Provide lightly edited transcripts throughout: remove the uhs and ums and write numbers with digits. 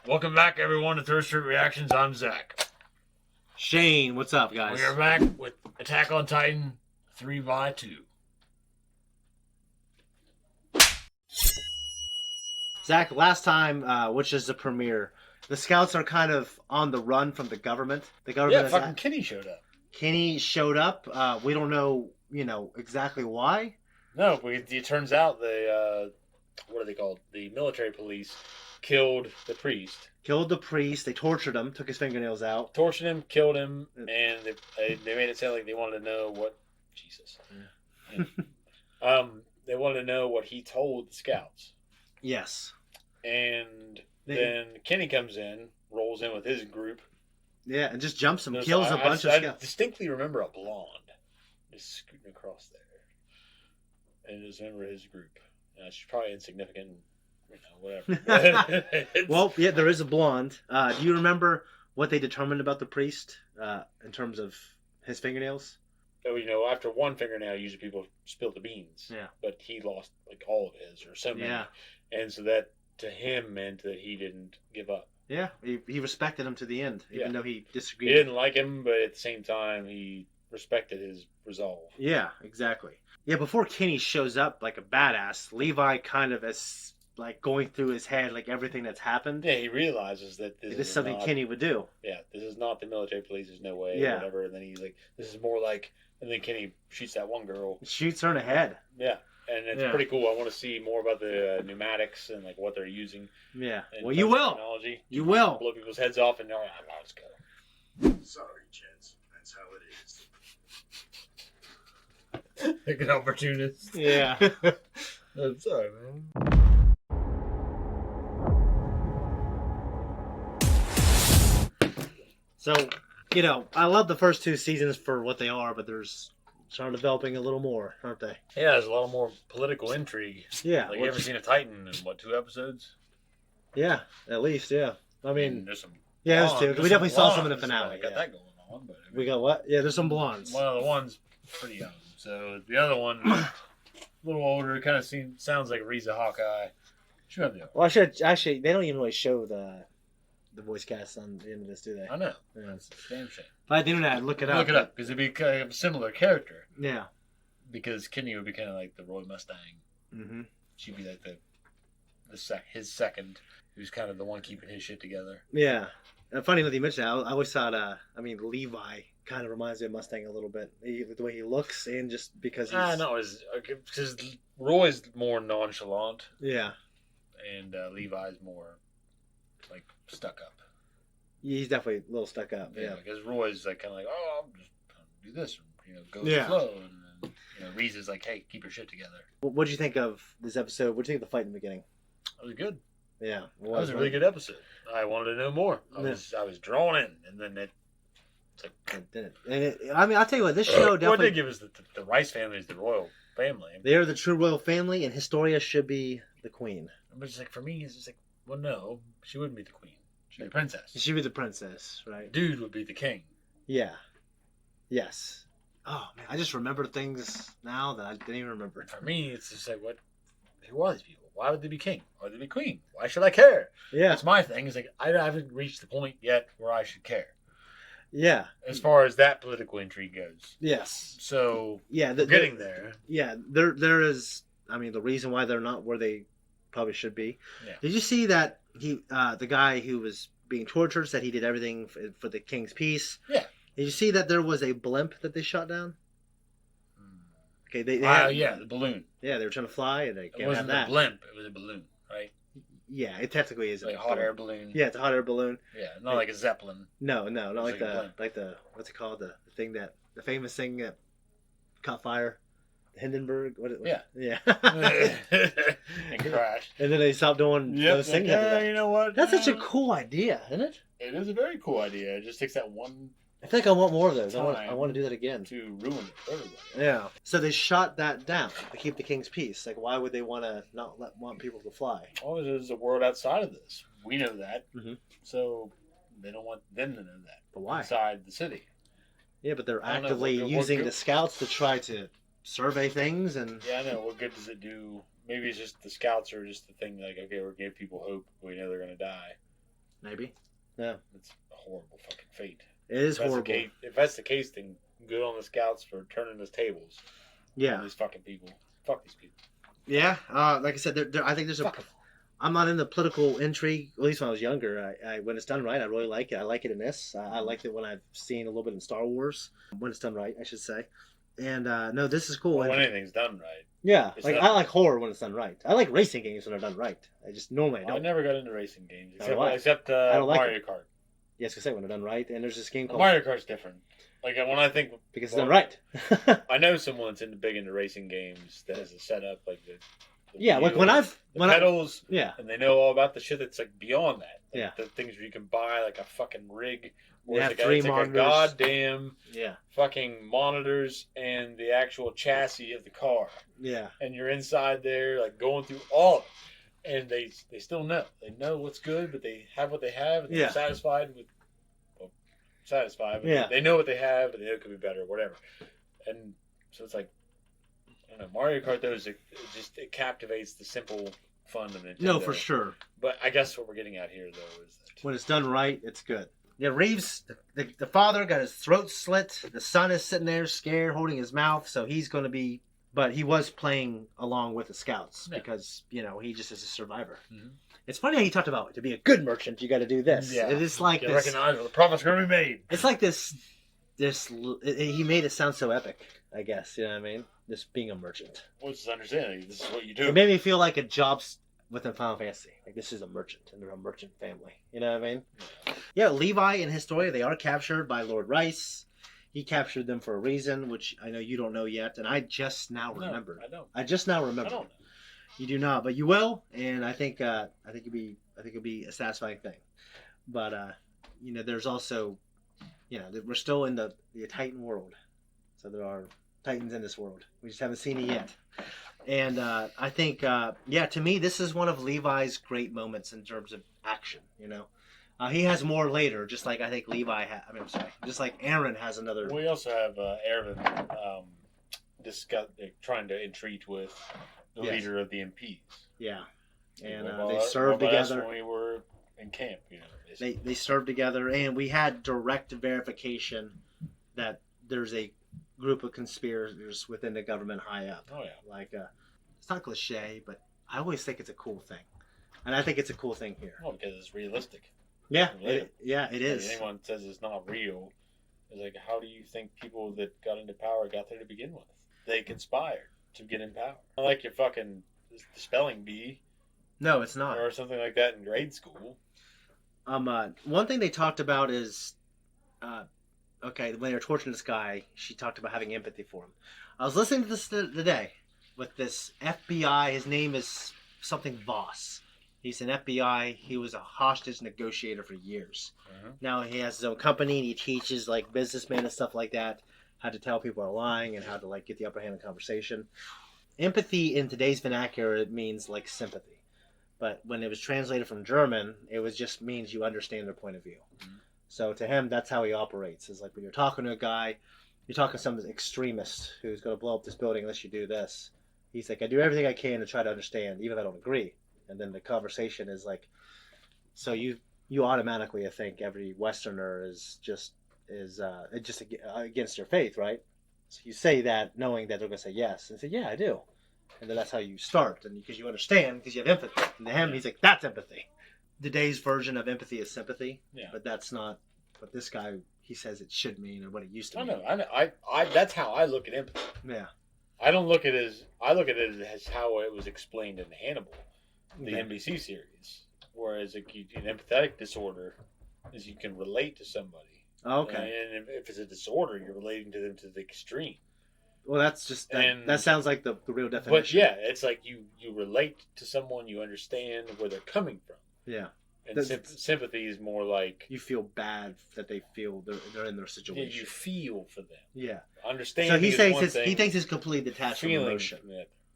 Welcome back, everyone, to ThirdStreet Reactions. I'm Zach. Shane, what's up, guys? We are back with Attack on Titan 3x2. Zach, last time, which is the premiere, the scouts are kind of on the run from the government. The government Yeah, fucking Kenny showed up. Kenny showed up. We don't know, exactly why. No, but it turns out the, what are they called? The military police killed the priest. Killed the priest. They tortured him, took his fingernails out. Tortured him, killed him, and they made it sound like they wanted to know what... Jesus. Yeah. They wanted to know what he told the scouts. Yes. And then Kenny comes in, rolls in with his group. Yeah, and just jumps him, kills a bunch of scouts. I distinctly remember a blonde just scooting across there. And just remember his group. She's probably insignificant, whatever. Well, yeah, there is a blonde. Do you remember what they determined about the priest in terms of his fingernails? So, after one fingernail, usually people spill the beans. Yeah. But he lost, all of his, or so many. Yeah. And so that, to him, meant that he didn't give up. Yeah, he respected him to the end, even though he disagreed. He didn't like him, but at the same time, he respected his resolve. Yeah, exactly. Yeah, before Kenny shows up like a badass, Levi kind of is going through his head everything that's happened. Yeah, he realizes that this is something Kenny would do. Yeah, this is not the military police. There's no way. Yeah. Or whatever. And then he's like, this is more like. And then Kenny shoots that one girl. Shoots her in the head. Yeah. And it's pretty cool. I want to see more about the pneumatics and what they're using. Yeah. Well, you will. Technology. You will. Blow people's heads off and let's go. Sorry, gents. That's how it is. Like an opportunist. Yeah. I'm sorry, man. So, I love the first two seasons for what they are, but there's starting developing a little more, aren't they? Yeah, there's a lot more political intrigue. Yeah. You ever seen a Titan in, 2 episodes? Yeah, at least, yeah. I mean, there's some... Yeah, there's two. We definitely saw some in the finale. Got that going on. But we got what? Yeah, there's some blondes. One of the ones pretty young. So the other one, a little older. It kind of sounds like Riza Hawkeye. Sure, well, actually, they don't even really show the voice cast on the end of this, do they? I know. Yeah, it's a damn shame. But the internet, look it up. Look it up, because it'd be kind of a similar character. Yeah. Because Kenny would be kind of like the Roy Mustang. Mm-hmm. She'd be like his second, who's kind of the one keeping his shit together. Yeah. Funny that you mentioned that. I always thought, Levi kind of reminds me of Mustang a little bit. The way he looks, and just because he's... no, because Roy's more nonchalant. Yeah. And Levi's more, stuck up. He's definitely a little stuck up. Yeah. Because Roy's kind of like, oh, I'm just going to do this. Go with the flow. And then, Reese's like, hey, keep your shit together. What did you think of this episode? What did you think of the fight in the beginning? It was good. Yeah. That was a really good episode. I wanted to know more. I was drawn in. And then it's like... It didn't. And I'll tell you what, this show definitely... What they give us the Rice family is the royal family. They are the true royal family, and Historia should be the queen. But it's for me, it's just well, no, she wouldn't be the queen. She'd be the princess. She'd be the princess, right? Dude would be the king. Yeah. Yes. Oh, man, I just remember things now that I didn't even remember. For me, it's just who are these people? Why would they be king? Why would they be queen? Why should I care? Yeah. That's my thing. It's I haven't reached the point yet where I should care. Yeah. As far as that political intrigue goes. Yes. So, yeah, we're getting there. Yeah, there is, the reason why they're not where they probably should be. Yeah. Did you see that the guy who was being tortured said he did everything for the king's peace? Yeah. Did you see that there was a blimp that they shot down? Okay, they the balloon. Yeah, they were trying to fly, and they can't wasn't have that. A blimp. It was a balloon, right? Yeah, it technically is a hot air balloon. Yeah, it's a hot air balloon. Yeah, not like a Zeppelin. No, not like the what's it called? The thing the famous thing that caught fire. Hindenburg. Yeah. And crashed. And then they stopped doing those things. You know what? That's such a cool idea, isn't it? It is a very cool idea. It just takes that one. I think I want more of those. I want to do that again. To ruin it for everybody. Yeah. So they shot that down to keep the king's peace. Why would they want to not want people to fly? Oh, there's a world outside of this. We know that. Mm-hmm. So they don't want them to know that. But why? Inside the city. Yeah, but they're actively using the scouts to try to survey things and... Yeah, I know. What good does it do? Maybe it's just the scouts are just the thing okay, we're giving people hope. We know they're going to die. Maybe. Yeah. It's a horrible fucking fate. It is horrible. If that's the case, then good on the scouts for turning those tables. Yeah. On these fucking people. Fuck these people. Yeah. Like I said, I think there's I'm not into political intrigue. At least when I was younger, I when it's done right, I really like it. I like it in this. I liked it when I've seen a little bit in Star Wars. When it's done right, I should say. And no, this is cool. Well, when anything's done right. Yeah, I like horror when it's done right. I like racing games when they're done right. I just normally I don't. I never got into racing games except I don't like Mario Kart. Yes, I say when they're done right. And there's this game called Mario Kart's different. Like when I think because it's done right. I know someone that's big into racing games that has a setup like the yeah, like when pedals, yeah, and they know all about the shit that's like beyond that. Like yeah, the things where you can buy like a fucking rig. They have like three it's monitors. Like a goddamn fucking monitors and the actual chassis of the car. Yeah, and you're inside there like going through all of it, and they still know. They know what's good, but they have what they have. And they're satisfied with. Well, satisfied. But they know what they have, but they know it could be better, or whatever. And so it's like. I don't know, Mario Kart though it captivates the simple fun of Nintendo. No, for sure. But I guess what we're getting at here though is that when it's done right, it's good. Yeah, Reeves, the father got his throat slit. The son is sitting there scared, holding his mouth. So he's going to be, but he was playing along with the scouts because he just is a survivor. Mm-hmm. It's funny how he talked about to be a good merchant, you got to do this. Yeah, it's like this. Recognize the profit's going to be made. It's like this. He made it sound so epic. I guess you know what I mean. Just being a merchant. What's his understanding? This is what you do. It made me feel like a job within Final Fantasy. Like this is a merchant, and they're a merchant family. You know what I mean? Yeah, Levi and Historia, they are captured by Lord Rice. He captured them for a reason, which I know you don't know yet, and I just now remembered. I don't. I just now remembered. I don't know. You do not, but you will, and I think it'll be a satisfying thing. But there's also, we're still in the Titan world, so there are Titans in this world. We just haven't seen it yet. And I think, to me, this is one of Levi's great moments in terms of action. He has more later, just like I think Levi just like Aaron has another. We also have Aaron trying to entreat with the leader of the MPs. Yeah, and they served together. When we were in camp, they served together, and we had direct verification that there's a group of conspirators within the government high up. Oh yeah, like it's not cliche, but I always think it's a cool thing, and I think it's a cool thing here. Well, because it's realistic. Yeah, it is. If anyone says it's not real, it's like, how do you think people that got into power got there to begin with? They conspired to get in power. Not like your fucking spelling bee. No, it's not. Or something like that in grade school. One thing they talked about is, when they were torturing this guy, she talked about having empathy for him. I was listening to this today with this FBI. His name is something Voss. He's an FBI. He was a hostage negotiator for years. Uh-huh. Now he has his own company and he teaches like businessmen and stuff like that how to tell people are lying and how to like get the upper hand in conversation. Empathy in today's vernacular, it means like sympathy. But when it was translated from German, it was just means you understand their point of view. Mm-hmm. So to him, that's how he operates. It's like when you're talking to a guy, you're talking to some extremist who's going to blow up this building unless you do this. He's like, I do everything I can to try to understand, even if I don't agree. And then the conversation is like, so you automatically, I think, every Westerner is just against your faith, right? So you say that knowing that they're going to say yes, and say, yeah, I do. And then that's how you start, and because you understand, because you have empathy. And to him, he's like, that's empathy. Today's version of empathy is sympathy, but that's not what this guy, he says it should mean, or what it used to mean. I know. I that's how I look at empathy. Yeah. I look at it as how it was explained in Hannibal, the NBC series. Whereas an empathetic disorder is you can relate to somebody. Oh, okay. And if it's a disorder, you're relating to them to the extreme. Well, that's just that sounds like the real definition. But yeah, it's like you relate to someone, you understand where they're coming from. Yeah. And sympathy is more like you feel bad that they feel they're in their situation. Yeah, you feel for them. Yeah. Understand. So he thinks it's completely detached from emotion.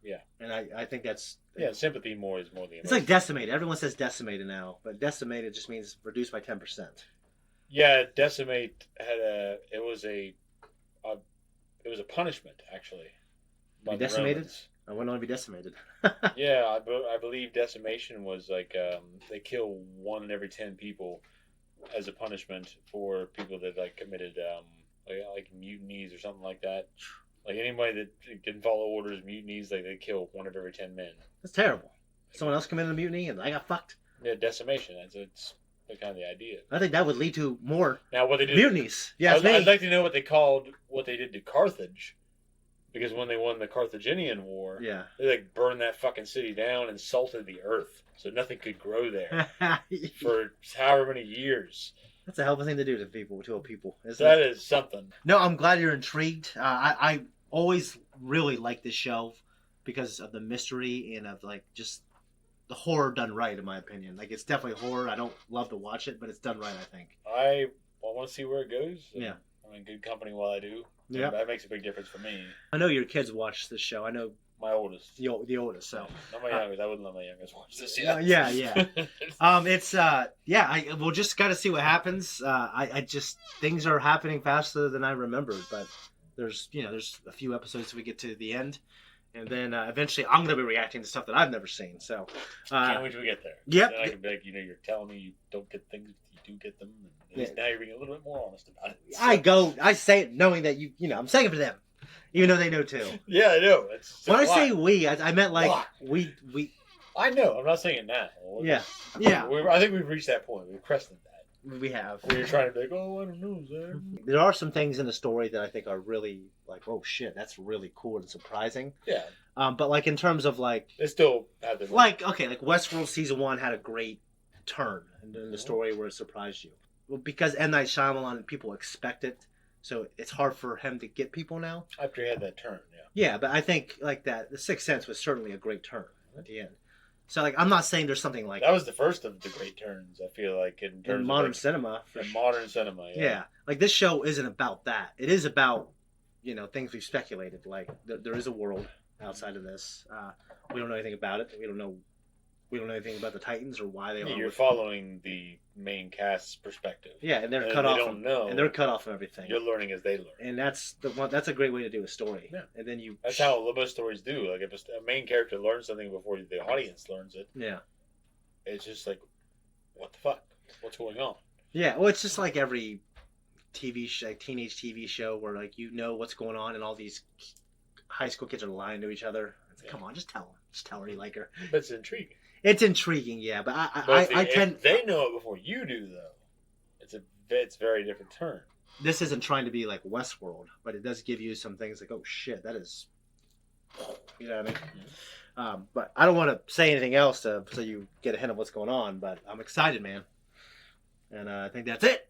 Yeah. And I think that's sympathy is more the emotion. It's like decimated. Everyone says decimated now, but decimated just means reduced by 10%. Yeah, decimate it was a punishment actually. By decimated? I wouldn't want to be decimated. Yeah, I believe decimation was like they kill 1 in every 10 people as a punishment for people that like committed like mutinies or something like that. Like anybody that didn't follow orders, mutinies, like they kill 1 of every 10 men. That's terrible. Someone else committed a mutiny and I got fucked. Yeah, decimation. It's kind of the idea. I think that would lead to more now what they did mutinies. Yeah, I'd like to know what they did to Carthage, because when they won the Carthaginian War, yeah, they like burned that fucking city down and salted the earth, so nothing could grow there for however many years. That's a hell of a thing to do to people, to a people. That is something. No, I'm glad you're intrigued. I always really like this show because of the mystery and of like just the horror done right, in my opinion. Like it's definitely horror. I don't love to watch it, but it's done right, I think. I want to see where it goes. Yeah, I'm in good company while I do. Yeah, that makes a big difference for me. I know your kids watch this show. I know my oldest, the oldest. So not my youngest. I wouldn't let my youngest watch this yet. Yeah. It's we'll just got to see what happens. I just things are happening faster than I remembered, but there's a few episodes till we get to the end. And then eventually I'm going to be reacting to stuff that I've never seen. So can't wait till we get there. Yep. Then I can be like, you're telling me you don't get things, but you do get them. And now you're being a little bit more honest about it. So. I say it knowing that I'm saying it for them, even though they know too. Yeah, I know. When I say we, I meant like we. I know. I'm not saying it now. Yeah. I think we've reached that point. We've crested that. We have. We're trying to be like, oh, I don't know, Zach. There are some things in the story that I think are really like, oh shit, that's really cool and surprising. Yeah. But like in terms of like, they still have the like Westworld season 1 had a great turn in the story where it surprised you. Well, because M. Night Shyamalan, people expect it, so it's hard for him to get people now. After he had that turn, yeah. Yeah, but I think like that, The Sixth Sense was certainly a great turn at the end. So, like, I'm not saying there's something like... That was the first of the great turns, I feel like, in terms in modern of, cinema. In modern cinema, yeah. Yeah. Like, this show isn't about that. It is about, things we've speculated. Like, there is a world outside of this. We don't know anything about it. We don't know anything about the Titans or why they are. You're following the main cast's perspective. Yeah, and they're cut off. They don't know. And they're cut off from everything. You're learning as they learn. And that's a great way to do a story. Yeah. And then you... That's how most stories do. Like, if a main character learns something before the audience learns it. Yeah. It's just like, what the fuck? What's going on? Yeah, well, it's just like every teenage TV show where, like, what's going on and all these high school kids are lying to each other. It's like, come on, just tell them. Just tell her you like her. But it's intriguing. It's intriguing, yeah, but I tend... If they know it before you do, though, it's a very different turn. This isn't trying to be like Westworld, but it does give you some things like, oh shit, that is... You know what I mean? Mm-hmm. But I don't want to say anything else so you get a hint of what's going on, but I'm excited, man. And I think that's it.